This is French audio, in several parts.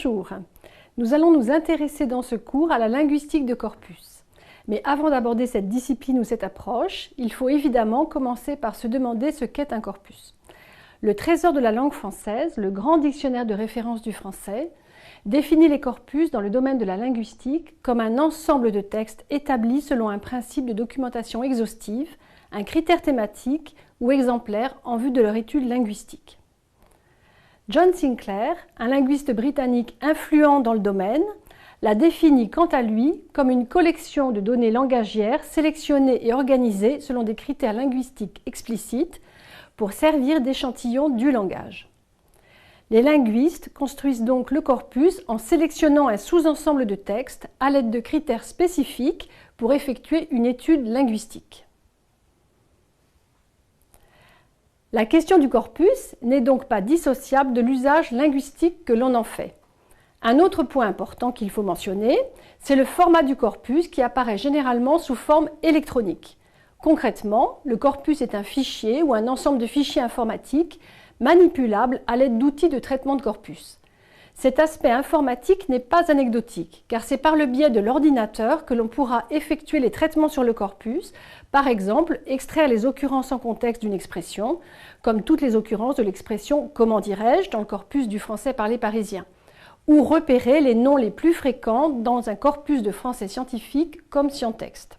Bonjour. Nous allons nous intéresser dans ce cours à la linguistique de corpus. Mais avant d'aborder cette discipline ou cette approche, il faut évidemment commencer par se demander ce qu'est un corpus. Le Trésor de la langue française, le grand dictionnaire de référence du français, définit les corpus dans le domaine de la linguistique comme un ensemble de textes établis selon un principe de documentation exhaustive, un critère thématique ou exemplaire en vue de leur étude linguistique. John Sinclair, un linguiste britannique influent dans le domaine, la définit quant à lui comme une collection de données langagières sélectionnées et organisées selon des critères linguistiques explicites pour servir d'échantillon du langage. Les linguistes construisent donc le corpus en sélectionnant un sous-ensemble de textes à l'aide de critères spécifiques pour effectuer une étude linguistique. La question du corpus n'est donc pas dissociable de l'usage linguistique que l'on en fait. Un autre point important qu'il faut mentionner, c'est le format du corpus qui apparaît généralement sous forme électronique. Concrètement, le corpus est un fichier ou un ensemble de fichiers informatiques manipulables à l'aide d'outils de traitement de corpus. Cet aspect informatique n'est pas anecdotique, car c'est par le biais de l'ordinateur que l'on pourra effectuer les traitements sur le corpus, par exemple extraire les occurrences en contexte d'une expression, comme toutes les occurrences de l'expression « comment dirais-je » dans le corpus du français parlé parisien, ou repérer les noms les plus fréquents dans un corpus de français scientifique comme Scientext.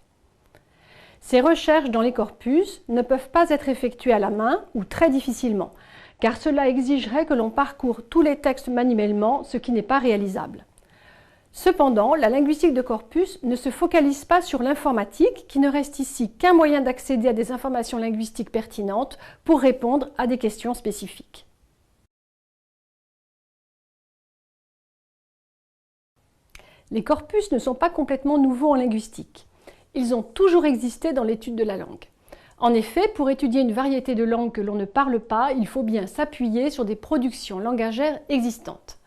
Ces recherches dans les corpus ne peuvent pas être effectuées à la main ou très difficilement, car cela exigerait que l'on parcourt tous les textes manuellement, ce qui n'est pas réalisable. Cependant, la linguistique de corpus ne se focalise pas sur l'informatique, qui ne reste ici qu'un moyen d'accéder à des informations linguistiques pertinentes pour répondre à des questions spécifiques. Les corpus ne sont pas complètement nouveaux en linguistique. Ils ont toujours existé dans l'étude de la langue. En effet, pour étudier une variété de langues que l'on ne parle pas, il faut bien s'appuyer sur des productions langagères existantes.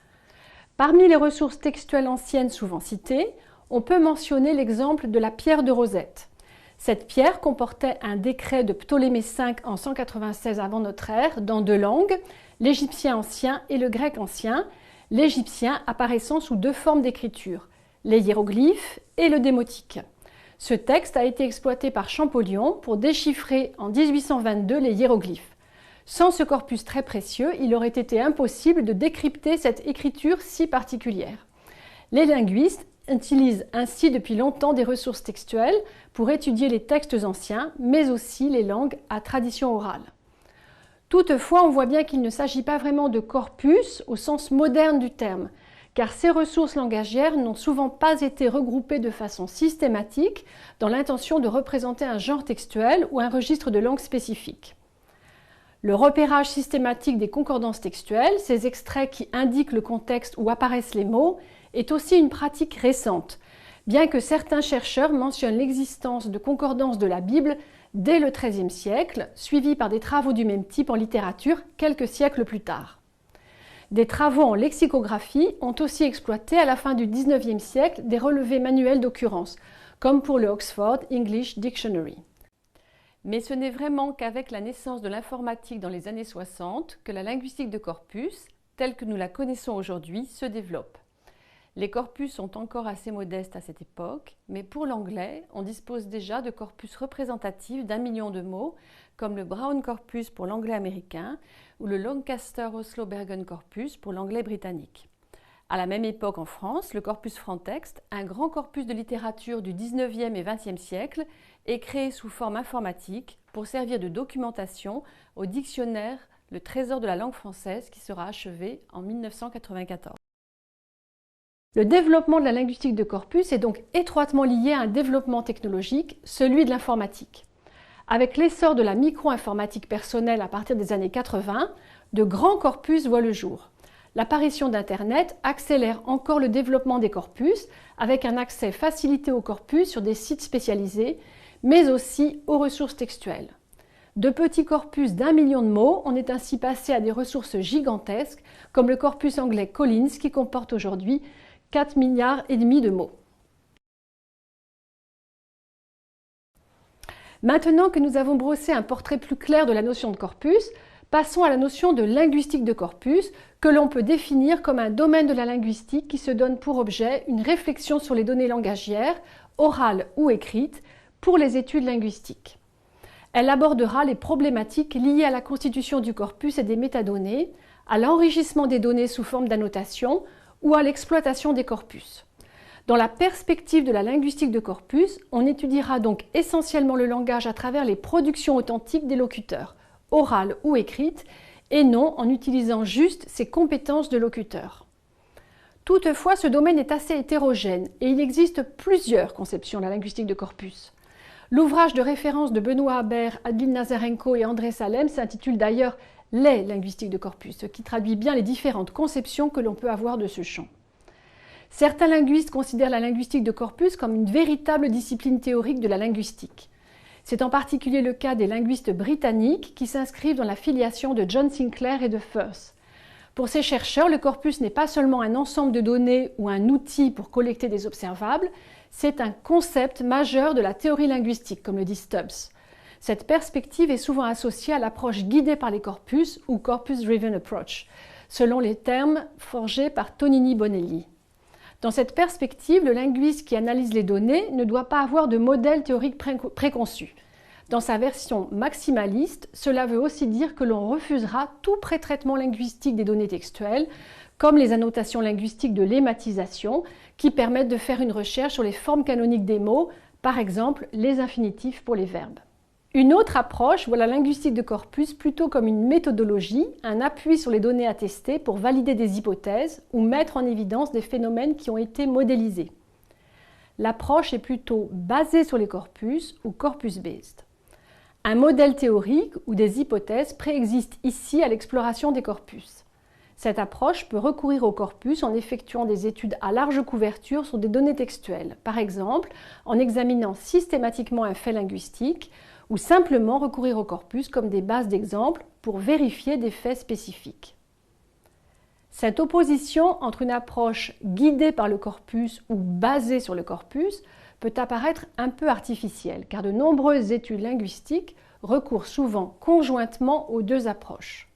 Parmi les ressources textuelles anciennes souvent citées, on peut mentionner l'exemple de la pierre de Rosette. Cette pierre comportait un décret de Ptolémée V en 196 avant notre ère dans deux langues, l'égyptien ancien et le grec ancien, l'égyptien apparaissant sous deux formes d'écriture, les hiéroglyphes et le démotique. Ce texte a été exploité par Champollion pour déchiffrer en 1822 les hiéroglyphes. Sans ce corpus très précieux, il aurait été impossible de décrypter cette écriture si particulière. Les linguistes utilisent ainsi depuis longtemps des ressources textuelles pour étudier les textes anciens, mais aussi les langues à tradition orale. Toutefois, on voit bien qu'il ne s'agit pas vraiment de corpus au sens moderne du terme, car ces ressources langagières n'ont souvent pas été regroupées de façon systématique dans l'intention de représenter un genre textuel ou un registre de langue spécifique. Le repérage systématique des concordances textuelles, ces extraits qui indiquent le contexte où apparaissent les mots, est aussi une pratique récente, bien que certains chercheurs mentionnent l'existence de concordances de la Bible dès le XIIIe siècle, suivis par des travaux du même type en littérature quelques siècles plus tard. Des travaux en lexicographie ont aussi exploité à la fin du XIXe siècle des relevés manuels d'occurrence, comme pour le Oxford English Dictionary. Mais ce n'est vraiment qu'avec la naissance de l'informatique dans les années 60 que la linguistique de corpus, telle que nous la connaissons aujourd'hui, se développe. Les corpus sont encore assez modestes à cette époque, mais pour l'anglais, on dispose déjà de corpus représentatifs d'1 million de mots, comme le Brown Corpus pour l'anglais américain ou le Lancaster Oslo Bergen Corpus pour l'anglais britannique. À la même époque en France, le corpus Frantext, un grand corpus de littérature du 19e et 20e siècle, est créé sous forme informatique pour servir de documentation au dictionnaire Le Trésor de la langue française qui sera achevé en 1994. Le développement de la linguistique de corpus est donc étroitement lié à un développement technologique, celui de l'informatique. Avec l'essor de la micro-informatique personnelle à partir des années 80, de grands corpus voient le jour. L'apparition d'Internet accélère encore le développement des corpus avec un accès facilité aux corpus sur des sites spécialisés, mais aussi aux ressources textuelles. De petits corpus d'1 million de mots, on est ainsi passé à des ressources gigantesques, comme le corpus anglais Collins qui comporte aujourd'hui 4,5 milliards de mots. Maintenant que nous avons brossé un portrait plus clair de la notion de corpus, Passons à la notion de linguistique de corpus, que l'on peut définir comme un domaine de la linguistique qui se donne pour objet une réflexion sur les données langagières, orales ou écrites, pour les études linguistiques. Elle abordera les problématiques liées à la constitution du corpus et des métadonnées, à l'enrichissement des données sous forme d'annotation ou à l'exploitation des corpus. Dans la perspective de la linguistique de corpus, on étudiera donc essentiellement le langage à travers les productions authentiques des locuteurs, orales ou écrites, et non en utilisant juste ses compétences de locuteur. Toutefois, ce domaine est assez hétérogène et il existe plusieurs conceptions de la linguistique de corpus. L'ouvrage de référence de Benoît Habert, Adeline Nazarenko et André Salem s'intitule d'ailleurs « Les linguistiques de corpus », ce qui traduit bien les différentes conceptions que l'on peut avoir de ce champ. Certains linguistes considèrent la linguistique de corpus comme une véritable discipline théorique de la linguistique. C'est en particulier le cas des linguistes britanniques qui s'inscrivent dans la filiation de John Sinclair et de Firth. Pour ces chercheurs, le corpus n'est pas seulement un ensemble de données ou un outil pour collecter des observables, c'est un concept majeur de la théorie linguistique, comme le dit Stubbs. Cette perspective est souvent associée à l'approche guidée par les corpus ou corpus-driven approach, selon les termes forgés par Tonini Bonelli. Dans cette perspective, le linguiste qui analyse les données ne doit pas avoir de modèle théorique préconçu. Dans sa version maximaliste, cela veut aussi dire que l'on refusera tout pré-traitement linguistique des données textuelles, comme les annotations linguistiques de lématisation, qui permettent de faire une recherche sur les formes canoniques des mots, par exemple les infinitifs pour les verbes. Une autre approche voit la linguistique de corpus plutôt comme une méthodologie, un appui sur les données à tester pour valider des hypothèses ou mettre en évidence des phénomènes qui ont été modélisés. L'approche est plutôt basée sur les corpus ou corpus-based. Un modèle théorique ou des hypothèses préexistent ici à l'exploration des corpus. Cette approche peut recourir au corpus en effectuant des études à large couverture sur des données textuelles, par exemple en examinant systématiquement un fait linguistique, ou simplement recourir au corpus comme des bases d'exemples pour vérifier des faits spécifiques. Cette opposition entre une approche guidée par le corpus ou basée sur le corpus peut apparaître un peu artificielle, car de nombreuses études linguistiques recourent souvent conjointement aux deux approches.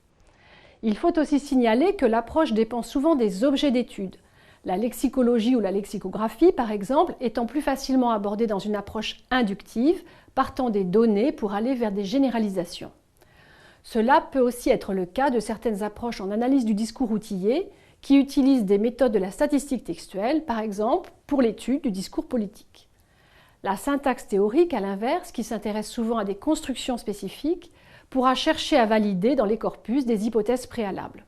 Il faut aussi signaler que l'approche dépend souvent des objets d'étude. La lexicologie ou la lexicographie, par exemple, étant plus facilement abordée dans une approche inductive, partant des données pour aller vers des généralisations. Cela peut aussi être le cas de certaines approches en analyse du discours outillé qui utilisent des méthodes de la statistique textuelle, par exemple pour l'étude du discours politique. La syntaxe théorique, à l'inverse, qui s'intéresse souvent à des constructions spécifiques, pourra chercher à valider dans les corpus des hypothèses préalables.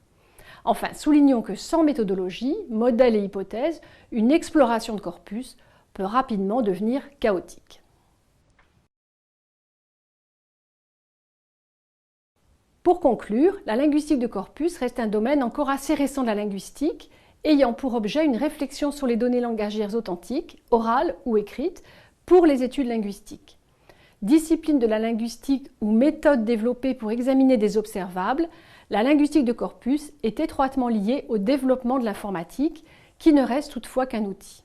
Enfin, soulignons que sans méthodologie, modèle et hypothèse, une exploration de corpus peut rapidement devenir chaotique. Pour conclure, la linguistique de corpus reste un domaine encore assez récent de la linguistique, ayant pour objet une réflexion sur les données langagières authentiques, orales ou écrites, pour les études linguistiques. Discipline de la linguistique ou méthode développée pour examiner des observables, la linguistique de corpus est étroitement liée au développement de l'informatique, qui ne reste toutefois qu'un outil.